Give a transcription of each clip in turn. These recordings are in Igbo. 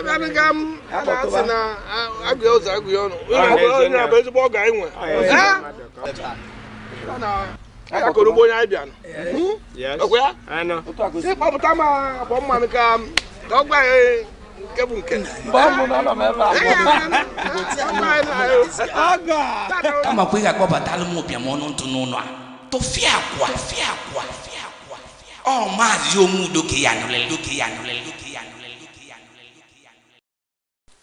Come, I go to Agbomma. I go to Boyabian. Yes, I know. See, Papa Tama, Bomma come. Dog by Kabunke. Kama kuiga kwa batalo mopia mono ntununwa. To fia kwa. Oh, Mario mudoke yanule.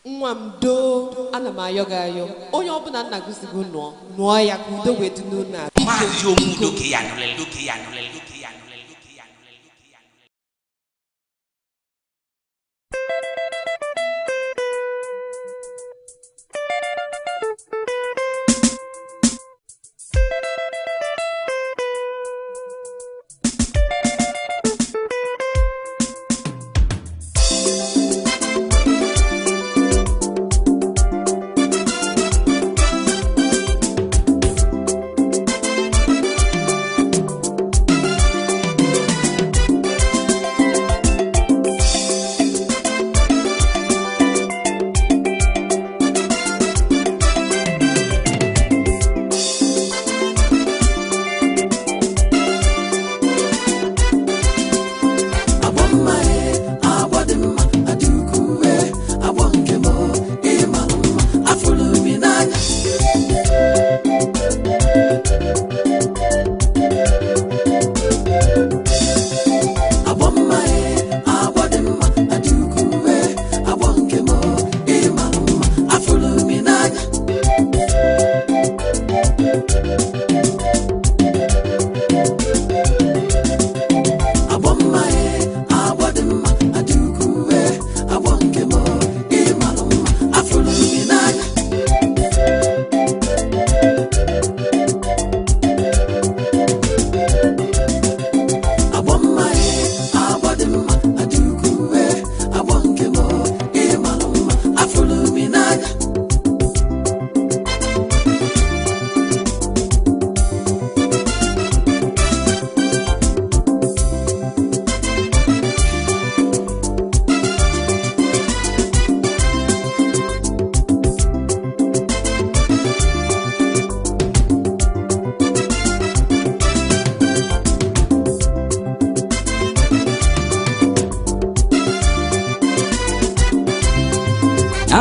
Mwamdo ana mayoga yo. Onye obuna nna gusigo no ya kudo wetu nuna. Mario mudoke yanule.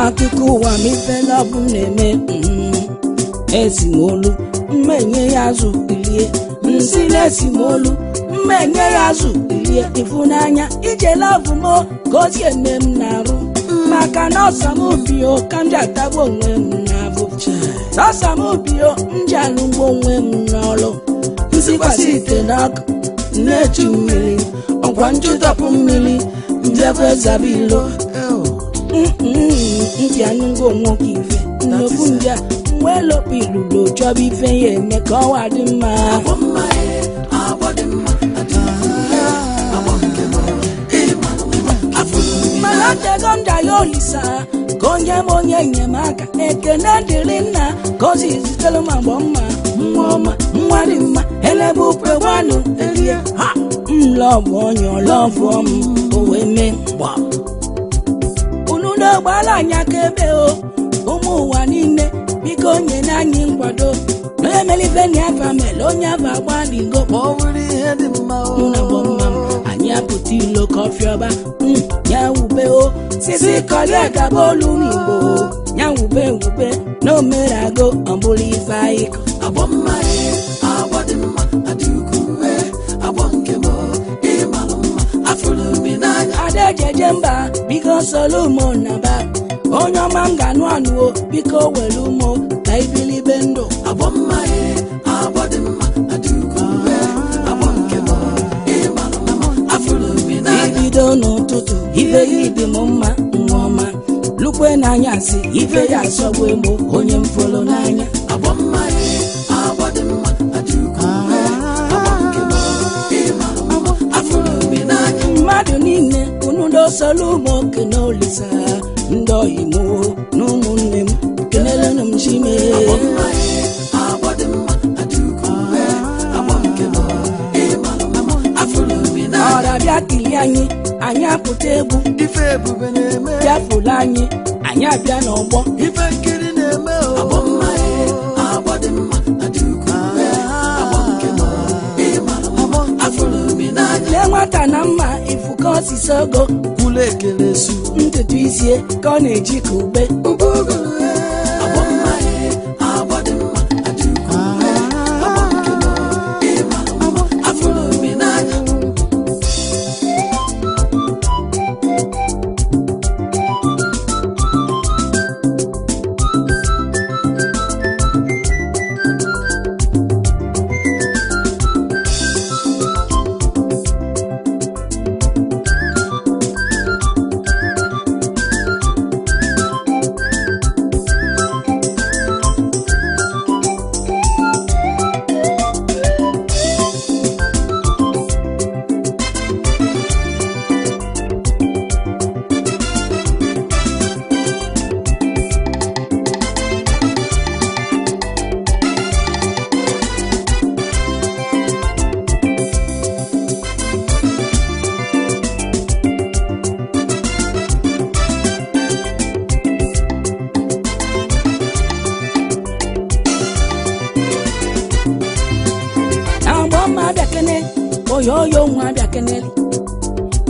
Akụkọ ụwa mifela bụ na-eme esimolu mmenye ya azụ ilie nsile esimolu mmenye ya azụ ilie ịfụnanya ijela vumo gozi eme m na-arụ maka na ọsamubio ka m ji atagbu onwe m n'abụ ọsamubio m ji alụgbu onwe m n'ọlụ nsikwasị ite n'ọkụ na-echi mmiri ọkwa njụtọpụ mmiri njekwa ezabilo ndị anụgo nwoke ife nnukwu ndị a nwelo pilulo chọba ife ya eme ka ọwa dị mma mana tego nda ya olisa ka onye m onye enyemaka ekene dịrị nna ka ozi zitere m Agbomma nwa ọma nwa dị mma elebe upegwanụ elie ha mlọbụ onye ọlọfụọ m owe mee gba gbala anya kebe o ụmụ ụwa niile biko onye na-anyị nkwado na-emelife na afa mele onye afa agbaligo kpọwụrụ ihe dị mma Agbomma anyị apụta ilo kọfị ọba ya wube o sisi kọrịa gaba olu n'Igbo ya wube na omerago ọbụla ife anyị Agbomma agbọdị mma adịukwu agbọnkemo ịmalụ mma afụrụ mi n'anya adejeje mba biko Solomon na ba onye ọma m ga-anụ anụo biko were ụmụ ka ibilibe ndụ Agbomma agbọdị mma adịukwu agbọnkemo ịmalụ mma afụrụ mi n'anya ibido n'ụtụtụ ife ya dị m mma nwa ọma lukwe n'anya si ife ya asọgbu emo onye m fọrọ n'anya Agbomma agbọdị mma adịukwu agbọnkemo ịmalụ mma afụrụ mi n'anya mmadụ niile unu Solomon kene olisa ndị oyimo na ụmụnne m kelelenu m chime Agbomma agbọdị mma adịukwu agbọnkemo ịmalụ mma afụrụ mi n'anya ọra bịa kili anyị anyị apụta egwu ife ebube na-eme bịafụla anyị abịa n'ọgbọ ife nkiri na-eme Agbomma agba dị mma adị ukwuu agba nke m ịmara afụrụ m n'anya lee nwata na mma ifuka osisi ogo kwụla ekele su ntutu isi ka ọ na-eji ka ube Agbomma agba dị mma adị ukwuu agba nke m ịmara afụrụ m n'anya oyo nwa bịa keneli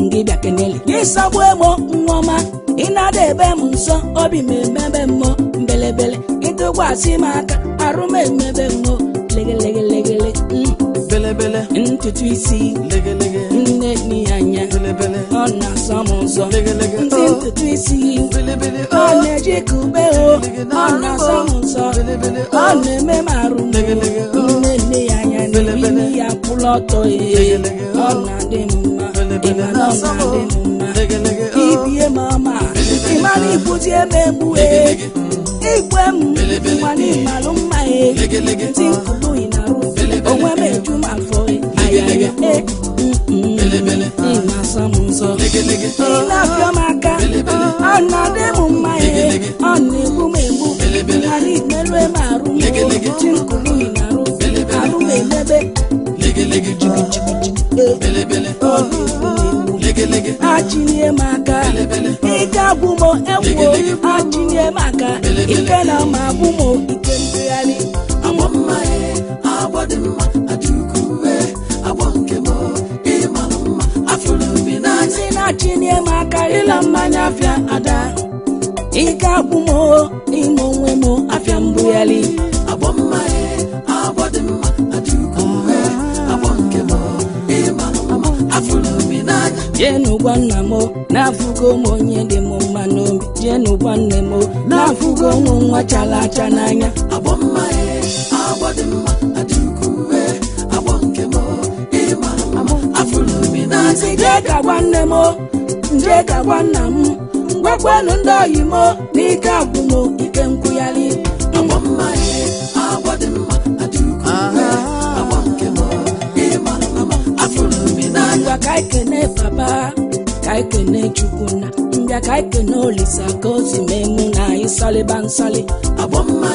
ndị bịa keneli n'ịsagbu egbo nwa ị na-ada ebe m nso obi m emebe mmụọ mbelebele ịtụkwasị m aka arụ m emebe mmụọ legelegele belebele ntutu isi legelege nne ni anya belebele ọ na-asọ m ụzọ legelege ndị ntutu isi belebele ọ na-eji ka ube ọ na-asọ m ụzọ ọ na-eme m arụ nne nne ya anya na-eri ya kwụrụ ọtọ ọ na-adị m mma ịma na ọ na-adị m mma ibie m ọma ịma na ikwuzi ebe egbue igwe m mana ịmalụ mma ntị nkụlụ ị na-arụ onwe m eju m afọ ayaya ịna-asọ m ụzọ ị na-apịọ m aka ọ na-adị m mma ọ na-egbu m egbu mana imelue m arụ ntị nkụlụ ị na-arụ arụ m emebe achinie m aka ike agwụmo egwuo achinie m aka ike na ma agwụmo ike mbegharị Agbomma agba dị mma adị ukwuu agba nke m ịmara mma afụrụ m n'anya si na-achinie m aka ịla mmanya afịa ada ike agwụmo ime onwe m afịa mbugharị Agbomma agba dị mma adị ukwuu agba nke m ịmara mma afụrụ m n'anya jenu gwa nna m na-afụgo m onye dị m mma n'obi jenu gwa nne m na-afụgo m nwa chala acha n'anya Agbomma agba dị mma adị ukwuu agba nke m ịmara mma afụrụ m n'anya jee ka gwa nne m nje ka gwa nna m ngwakwanụ ndị oyi m n'ike agwụ m ike nkwụgharị Agbomma agba dị mma adị ukwuu agba nke m ịmara mma afụrụ m n'anya ka ikene papa ka ikene chukwu na mbịa ka ikene olisa ka o si mee mụ na ịsọlịba nsọlị Agbomma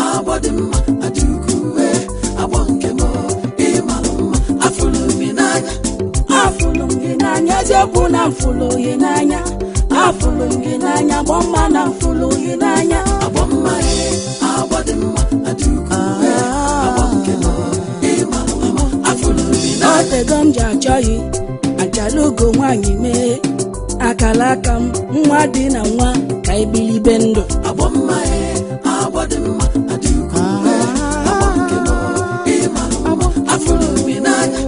agba dị mma adị ukwuu agba nke m ịmara mma afụrụ m n'anya afụrụ m gị n'anya eziokwu na mfụrụ gị n'anya afụrụ m gị n'anya Agbomma na mfụrụ gị n'anya Agbomma agba dị mma adị ukwuu agba nke m ịmara mma afụrụ m n'anya otego m ji achọghị ajalugo nwaanyị mee akala aka m nwa dị na nwa ka ebilibe ndụ Agbomma agba dị mma adị ukwuu agba nke m ịmara mma afụrụ m n'anya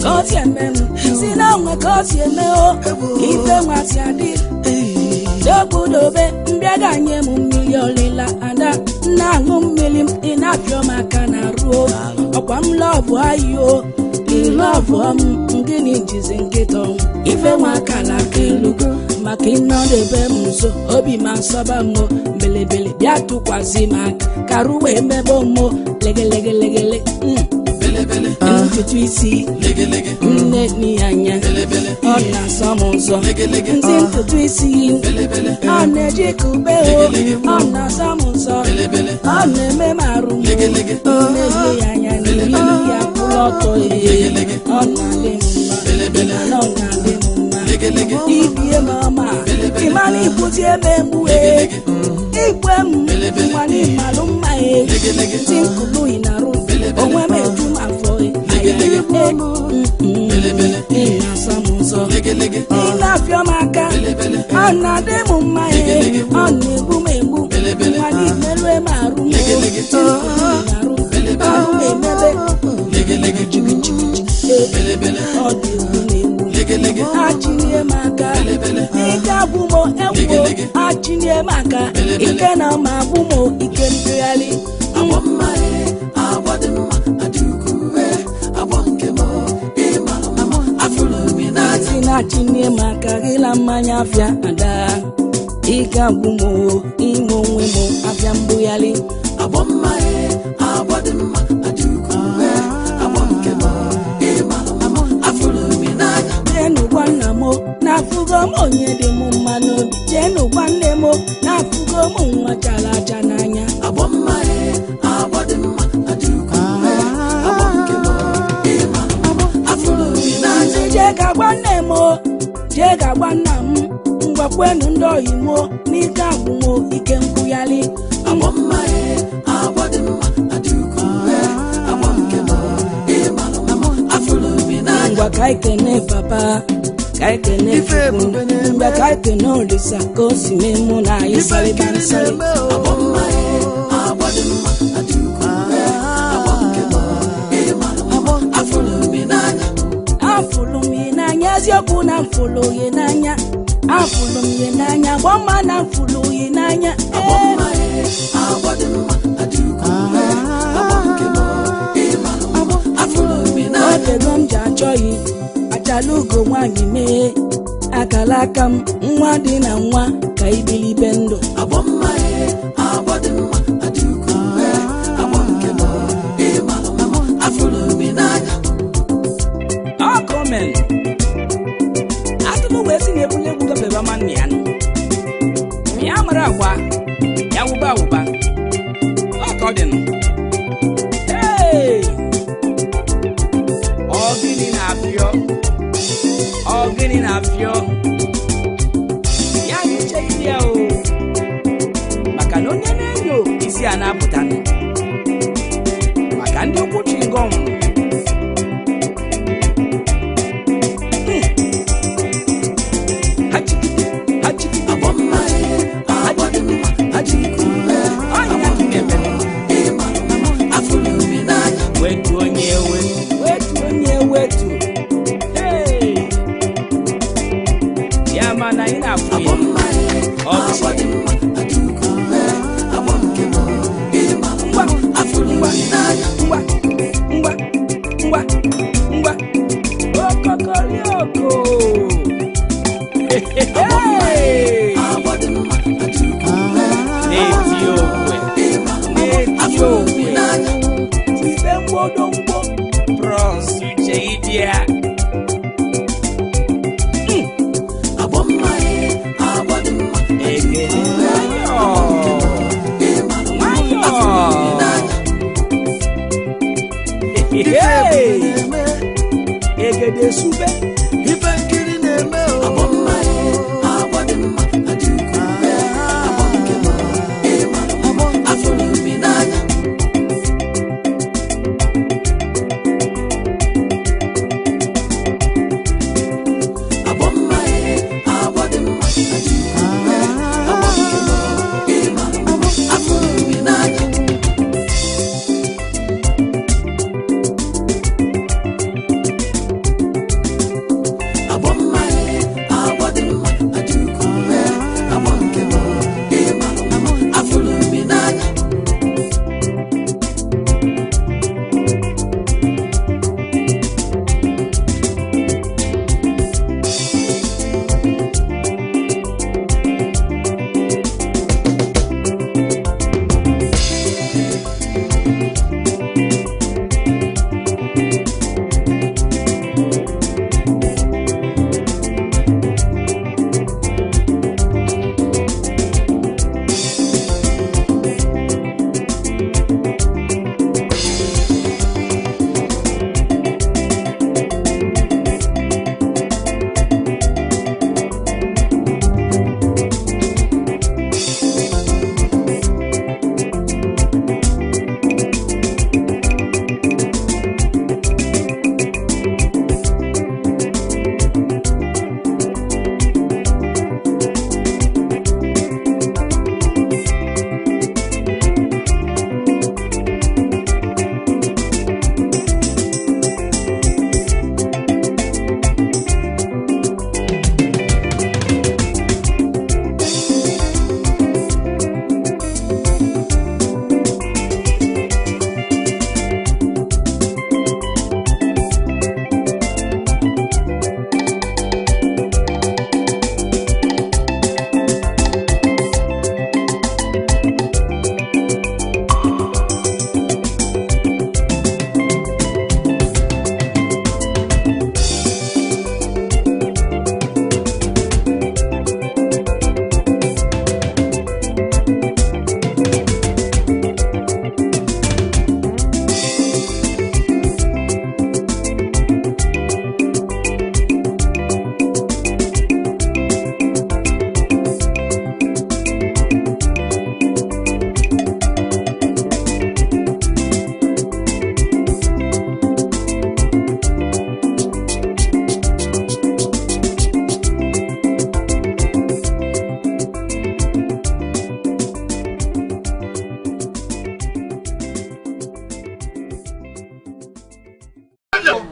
Cause you men, see now my cause you know, if them was your deal. So good over, Biaganye Mumiliola, and now million in a drama can a row. Upon love, why you in love, getting jizz and get on. If I want to Making on the Bemuso, Obi Man Sabamo, Billy, Biatu Quasima, Karuwe Mebomo, Leg. Into Twissy, let me anya, on a Samoso, into Twissy, on a Jacobeo, on a Samoso, on a Memaru, on a Anya, on a mama, Imani put your membué, Equem, Mani Maluma, Tinkulu in a room, or women to my boy. Samuso, enough your marker, Anna de Mumma, on the Bumembu, Mani Maru, Achinie maka, ika bumo ewo. Achinie maka, ike na mabumo ike mpyali. Agbomma awadema adukuwe, abonkemo imalo afulumi nati na achinie maka ila manya fya ada. Ika bumo imo wemo afya mbuyali. Agbomma awadema adukuwe, abonkemo imalo afulumi nati. Jenu wanamo na fugo monye de mumano. Jenu wanemo na fugo mumwa chala chananya. Agbomma awadema adukuwe, abonkemo imalo afulumi nati. Jega wanemo, jega wanam. Ngwa kwenu ndo imo, nika bumo ike mkuyali. Agbomma awadema adukuwe, abonkemo imalo afulumi nati. Ngwa kaikene papa, kaikene fuku. Ngwa kaikene olisa kosi memu na isali bansali. Agbomma awadema adukuwe, abonkemo imalo afulumi nati. Afulumi nanya zyoku na mfulu yenanya. Afulumi yenanya, Agbomma na mfulu yenanya. Agbomma awadema adukuwe, abonkemo imalo afulumi nati. Otegom jachoyi, achalugo mwanyi me. Akalakam, nwa di na nwa, kaibili bendo. Agbomma awadema adukuwe, abonkemo imalo afulumi nati. Comment. Atumu wesi ne bunye buga beba man mianu. Miamara wa ya uba. According. Hey. Ogini na afio. Ya niche ya o. Makanonye nenyo isi anaputano. Makandi ukuti ngomu.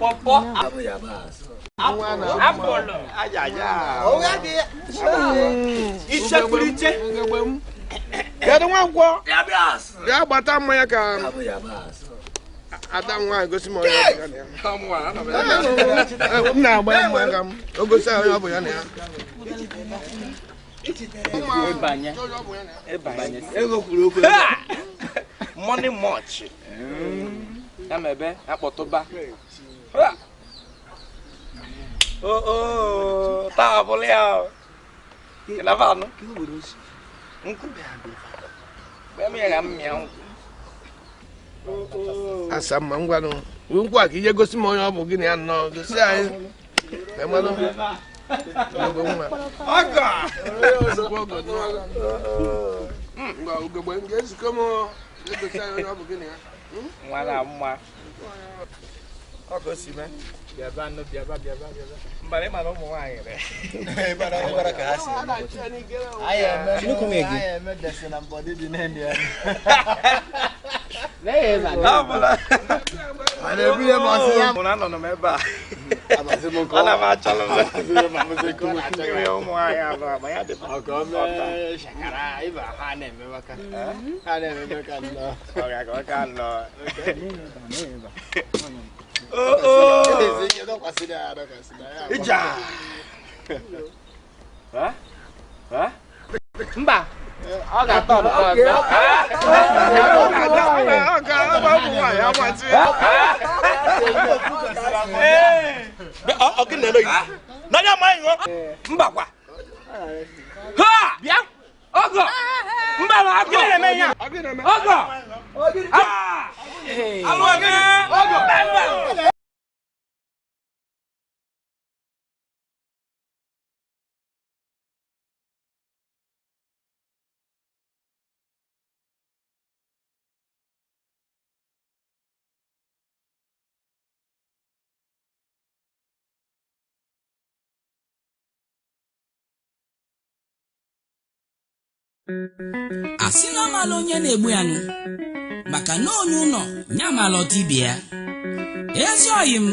Popo. Apolo. Ajaja. Oh, ya dia. Iche kuriche. Kedu nwa nkwo? Ya bias. Ya gbata mmanya ka. Ada nwa gosi mo ya. Na agba mmanya ka. Ogosi ya bụ ya na ya. Money much. Amebe akpotoba. Oh, tá boleal. Que lavando. Asa mangwa no. Nkwa ka ije gosi mo ya bụ gị na ya no. Gosi anyị. Emalo. Aga. Ngwa ugegbe ngeziko mo. Gosi anyị ya bụ gị na ya. Nwala mma. Ọkọ si me. Biaba no biaba. Mbare ma no mo anyị re. Bara ka hasi. Chinu come egi. Aye me desi na body di na ndi. Le eza. Abula. Ale bi e mo si ya. Mo na no me ba. Abase mo ko. Ana ma chalo. Ma mo se ko na chalo. Yo mo aya ba. Ma ya de. Ọkọ me shakara iba ha na me baka. Ha na me baka no. Oga ko ka no. Oh. Ija. Ha? Mba. Ọ ga-atọ ọkọ. Mba kwa. Ha! Bịa. Ogo. Mba ma agụ na-eme ya. Ogo. Ah! Alụ ege. Ogo. Asina malo onye na-egbu ya nụ maka na onye ụlọ nya malọta ibe ya. Ezi oyi m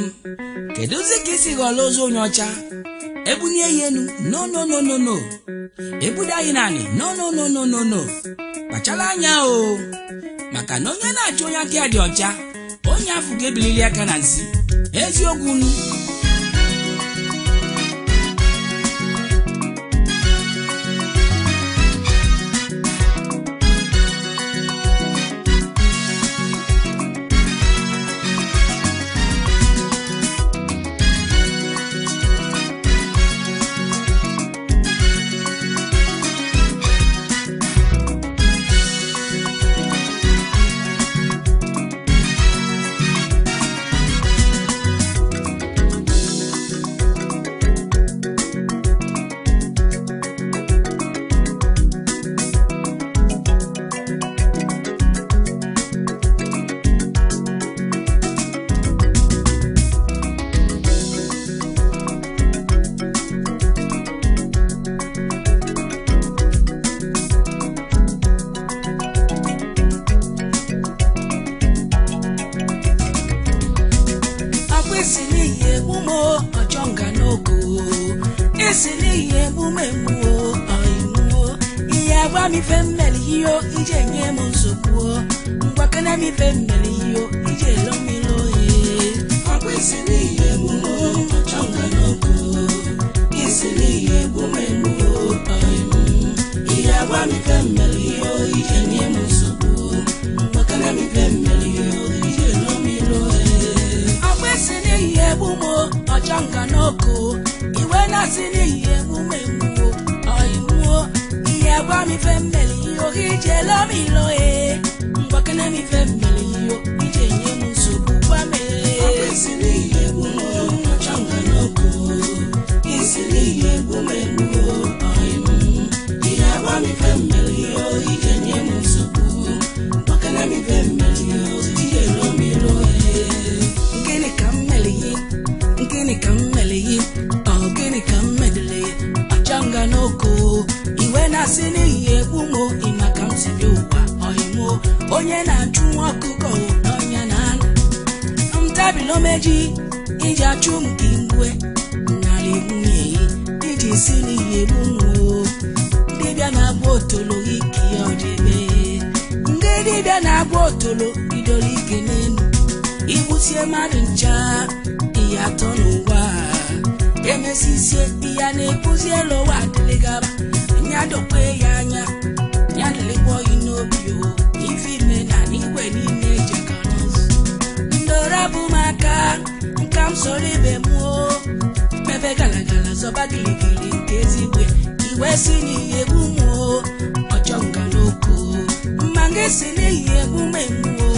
kedozi ka isi ghọrọ ozu onye ọcha ebunye ya enu no ebuda anyị naanị no kpachala anya o maka na onye na-achọ onye aka ya dị ọcha onye afụ ga-ebilili aka na nsi eziokwu nụ. mi femmeli io ije nye monsokuo ngwakana mi femmeli io ije lo mi lo e akwesini ye mumo changa noko isini ye bumenu aimu iya wa mi femmeli io ije nye monsokuo ngwakana mi femmeli io ije lo mi lo e akwesini ye bumo changa noko iwe na sini ye bumenu aimu Agwa mi femmeli yo ije lo mi lo e mbakana mi femmeli yo ije nye musubu kwa me isili ye bumo changa noko isili ye bumenu aimu agwa mi femmeli yo ije nye musubu mbakana mi femmeli yo ije lo mi lo e ngene kammeli oh ngene kammeli changa noko na sini ye bumo inakamsi biwa oimo onye na chu akuko onya na mtabilo meji iji achụ m kimgbe narị nwunye iji si n'ihe gbunwo dibịa na-agba otolo ike ya ọdịbe ndị dibịa na-agba otolo bidoro ike n'elu igbusie mmadụ ncha ihe atọ n'ụwa emesisie ihe na-ebuzi elu ụwa adịlịgaba nyadokwe ya anya nyadịlịkwa oyi n'obi o ife ime na n'igwe niile ejekọrọzi ndora bụ maka nka m soro ibe mụọ mebe galagala zọba giligili nke ezigwe iwe si n'ihe egbu mụọ ọjọ nga n'oko mma nga esi n'ihe egbu memụọ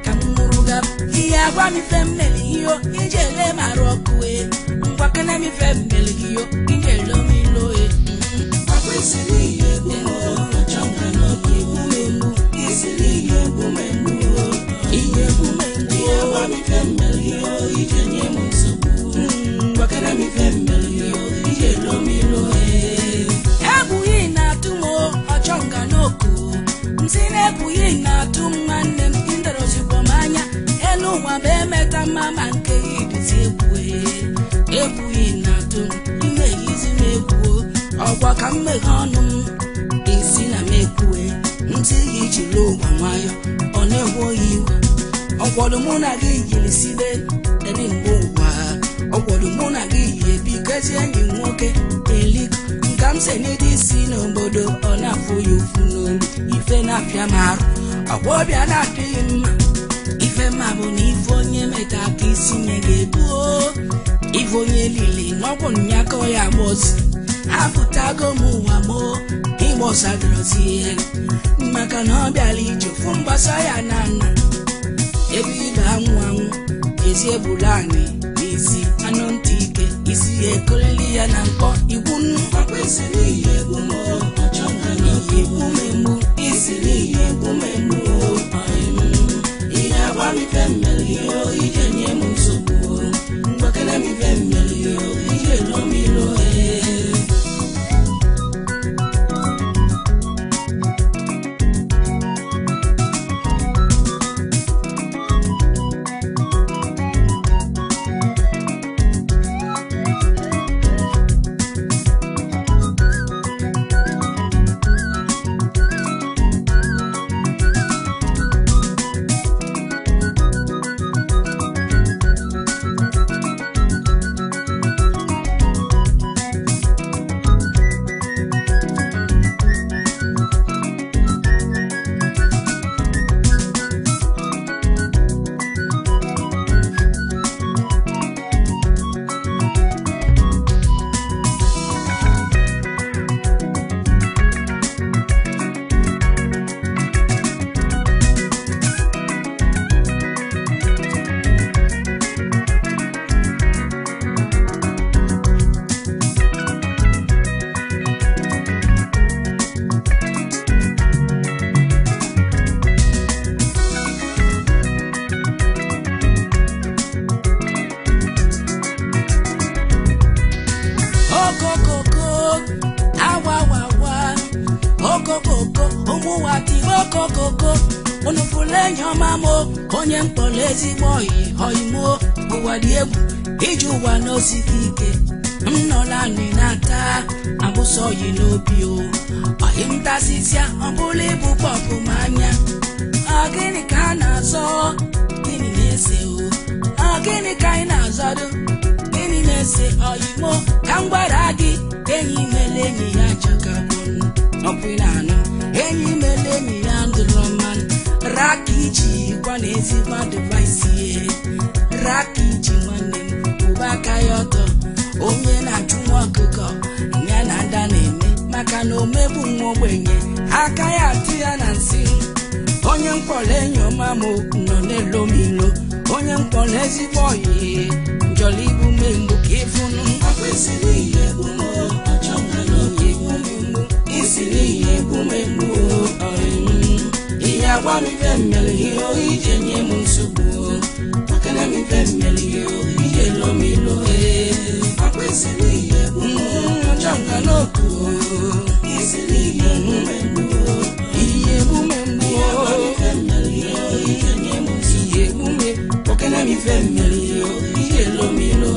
ka m mụrụ gaba ihe agwa m ife mmeli iyo ije ele mara ọkụ ngwakene m ife mmeli iyo ije ele omilo akwa isi n'ihe egbu mụọ ọjọ nga n'oko egbu memụ isi n'ihe egbu memụ ihe egbu memụ ihe agwa m ife mmeli iyo ije nye m nsogbu ngwakene m ife mmeli iyo ije ele omilo ebughị na-atụ m ọjọ nga n'oko nsị na-ebughị na-atụ m nwanne m ndọrọzikwa m anya elu ụwa bụ emeta mama nke idizi ebughị na-atụ m ime izi m egwuo ọgwa ka mmeghe ọnụ m isi na m ekwue ntị gị jiri ụwa nwayọ ọ na-egwu oyi iwe ọgwọdụ mụ na gị yiri sibe eri mgbe ụwa ọgwọdụ mụ na gị yi ebi kezi enyi nwoke eliko nka m se n'ịdị isi n'obodo ọ na-afụ ya ofu n'olu ife na-apịa m arụ ọgwọbịa na-adịghị mma ife mma bụ na ife onye meta aka isi nye ga-ebuo ife onye lili n'ọgwụ nyakọ ya gbọzi apụtago m ụwa mo ịgbọsadorozie maka na ọ bịala ije fụ mgbasa ya na nna ebe ibe anwụ anwụ ezi ebula anyị n'isi anụ ntị ike isi ya ekolili ya na mkpọ igwu nnukwu isi n'ihe egbu m ọchọ nga n'ihe egbu memụ isi n'ihe egbu memụ ihe agwa m ife mmeli ihe ije nye m nsogbu mgbakere m ife mmeli ihe ije lomilo okokoko onufule nyomamo onye mkpọrọ ezigbo oyimo ụwa dị egwu iji ụwa n'osisi ike m nọ naanị n'ata abụsọ yi n'obi o oyi m tasịsịa ọ bụla ịbụ kpọpụ m anya gịnị ka a na-azọ gịnị na-ese o gịnị ka anyị na-azọdụ gịnị na-ese oyimo ka m gwara gị enyi mele enyi ya chakabụnụ ọpịnanụ enyi mele enyi ya ndụrọ mmanụ raka iji gwa na ezigbo adịvaịsị ihe raka iji nwanne m ụba aka ya ọtọ onye na-achụ nwa ọkụkọ ya na ada na-eme maka na omegbu nwa ogbenye aka ya atụ ya na nsị onye mkpọrọ enyi ọma m nọ n'elomilo onye mkpọrọ ezigbo oyi njọrọ igbu mmegbu ka ịfụnụ akwesịrị ihe egbumo ọchọnwa n'oge egbumo isi n'ihe egbumo ihe agwa m ife mmere ihe ije nye m nsogbu maka na m ife mmere ihe ije lomilo akwesịrị ihe egbumo ọchọnwa n'oku isi n'ihe egbumo ihe egbumo mi fe mmeri ihe lomilo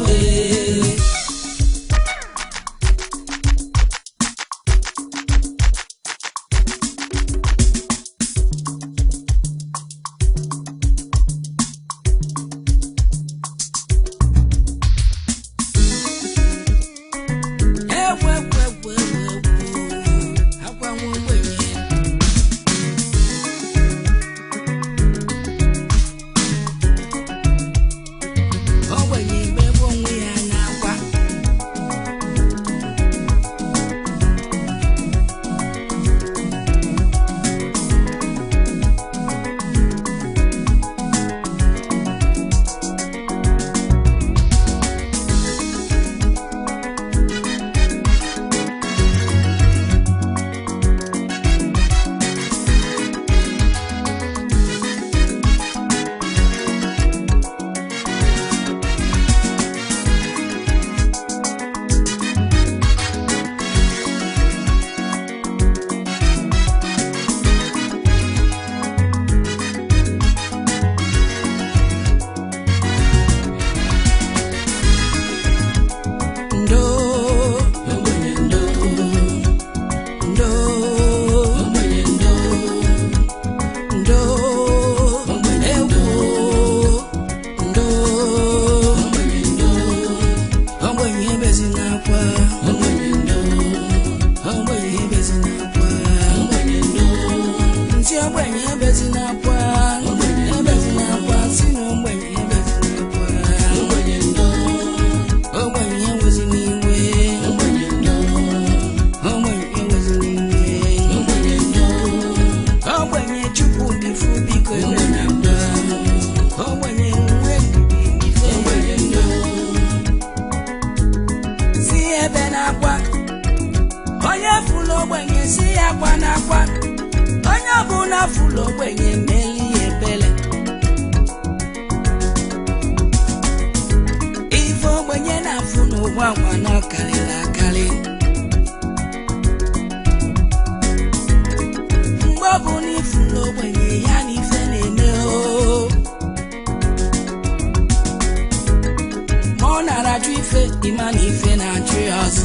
imani ife na trios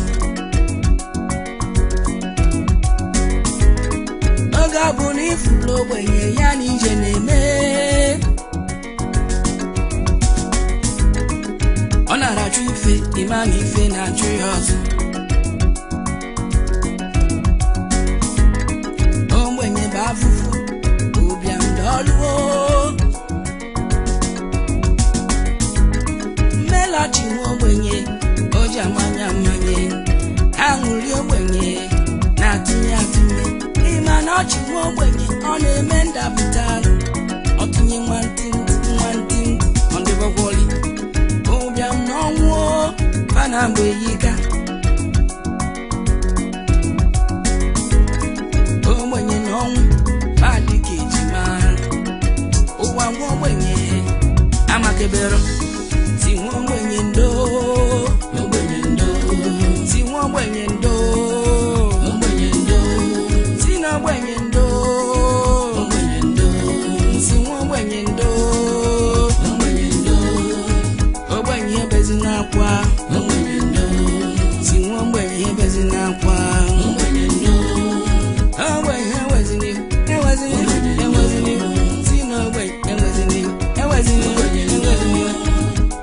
oga bụ na ifulu ogbenye ya na ije na-eme ọ na-arachu ife imani ife na trios ogbenye bụ afụfụ ụbịam dọlụo melachi nwa ogbenye oji amanya aṅụrị ogbenye na-atụnye ịma na ọchị nwa ogbenye ọ na-eme ndapụta ọtụnye nwantị ọdịbọkwọli ụbịam n'ọnwụ pana agba eyika ogbenye n'ọnwụ badị ka ejima ụwa nwa ogbenye amakebero si nwa ogbenye ndo si nwa ogbenye ndo si na ogbenye ndo si nwa ogbenye ndo ogbenye ebezi n'akwa si nwa ogbenye ebezi n'akwa ogbenye ewezini si na ogbenye ewezini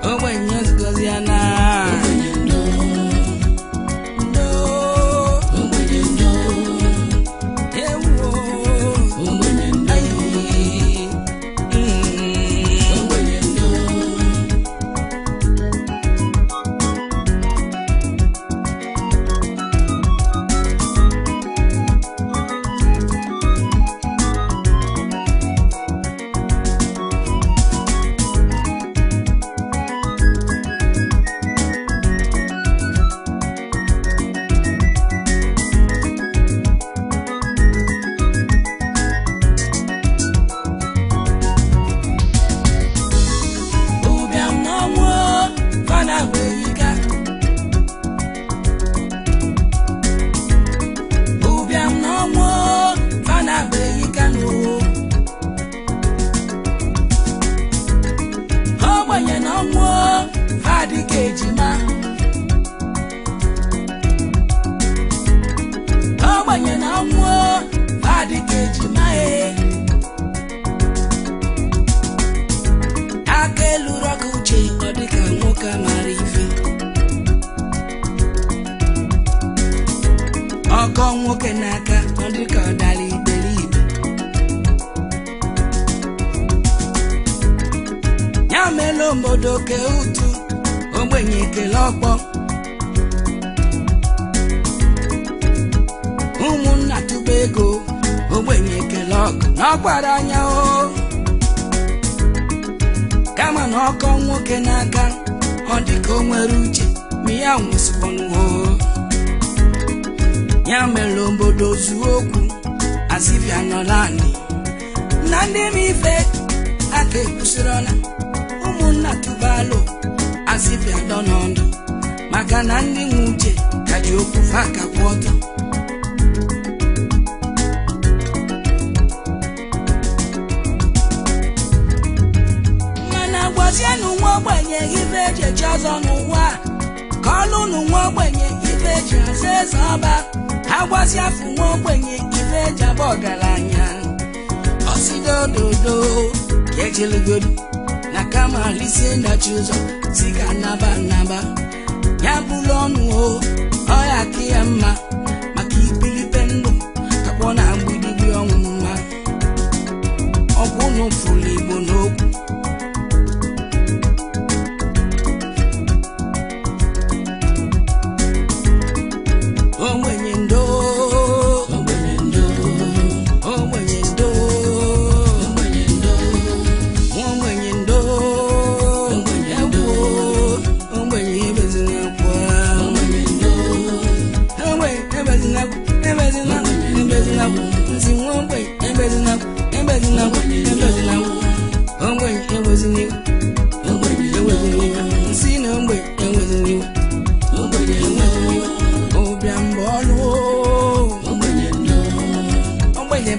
ogbenye zgozi ya na nwoke n'aka ọ dịka ọ dara iberibe ya melu obodo ke utu ogbenye kele ọkpọ ụmụnna tụba ego ogbenye kele ọgụ na ọgbara anya o kama na ọkọ nwoke n'aka ọ dịka o nwere uche ma ya nwụsịkwanụ ya mere obodo zuo okwu asịbịa nọlanị na ndị m ife aka ekwusịrị ọla ụmụnna tụbalụ asịbịa dọ n'ọdụ maka na ndị nwe uche ka ji okwu fa aka kwụ ọtọ mana gwazienụ nwa ogbenye ife eji eji ọzọ n'ụwa ka ọlụnụ nwa ogbenye ife eji asa eze ọba agwazi afụ nwa ogbenye ife eji abụ ọgaranya osidododo ka ejelegodo na kama lisie ndachi ụzọ si ka naba ya bụrụ ọnụ ọya ka ya mma maka ibilipe ndụ kakpọ na mgbidigbi ọnwụ mma ọkwụ n'ụfụrụ Igbo n'okwu ogbenye ndo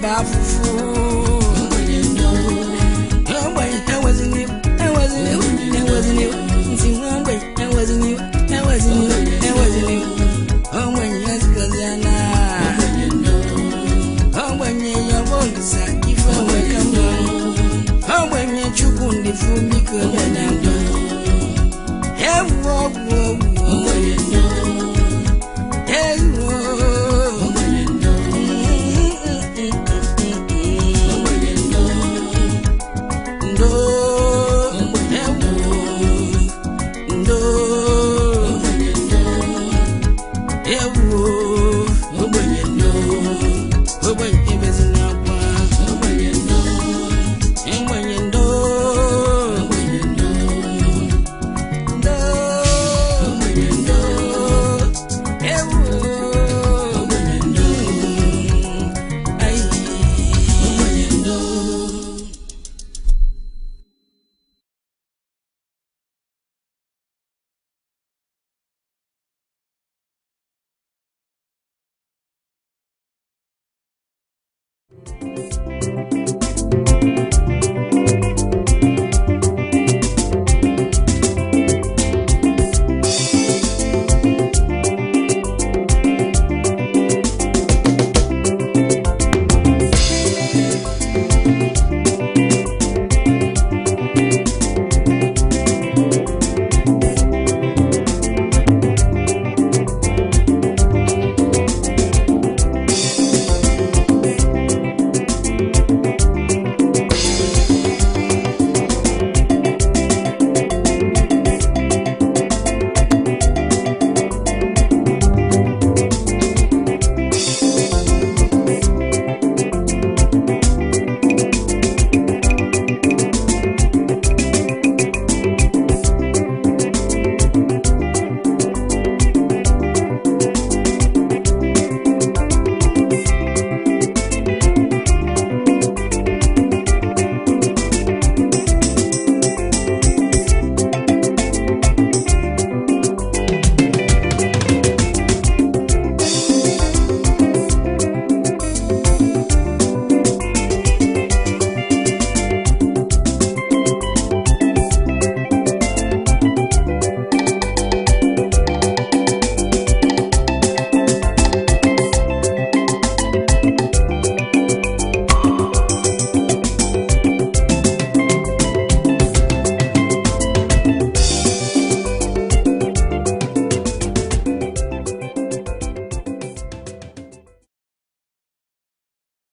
bafufu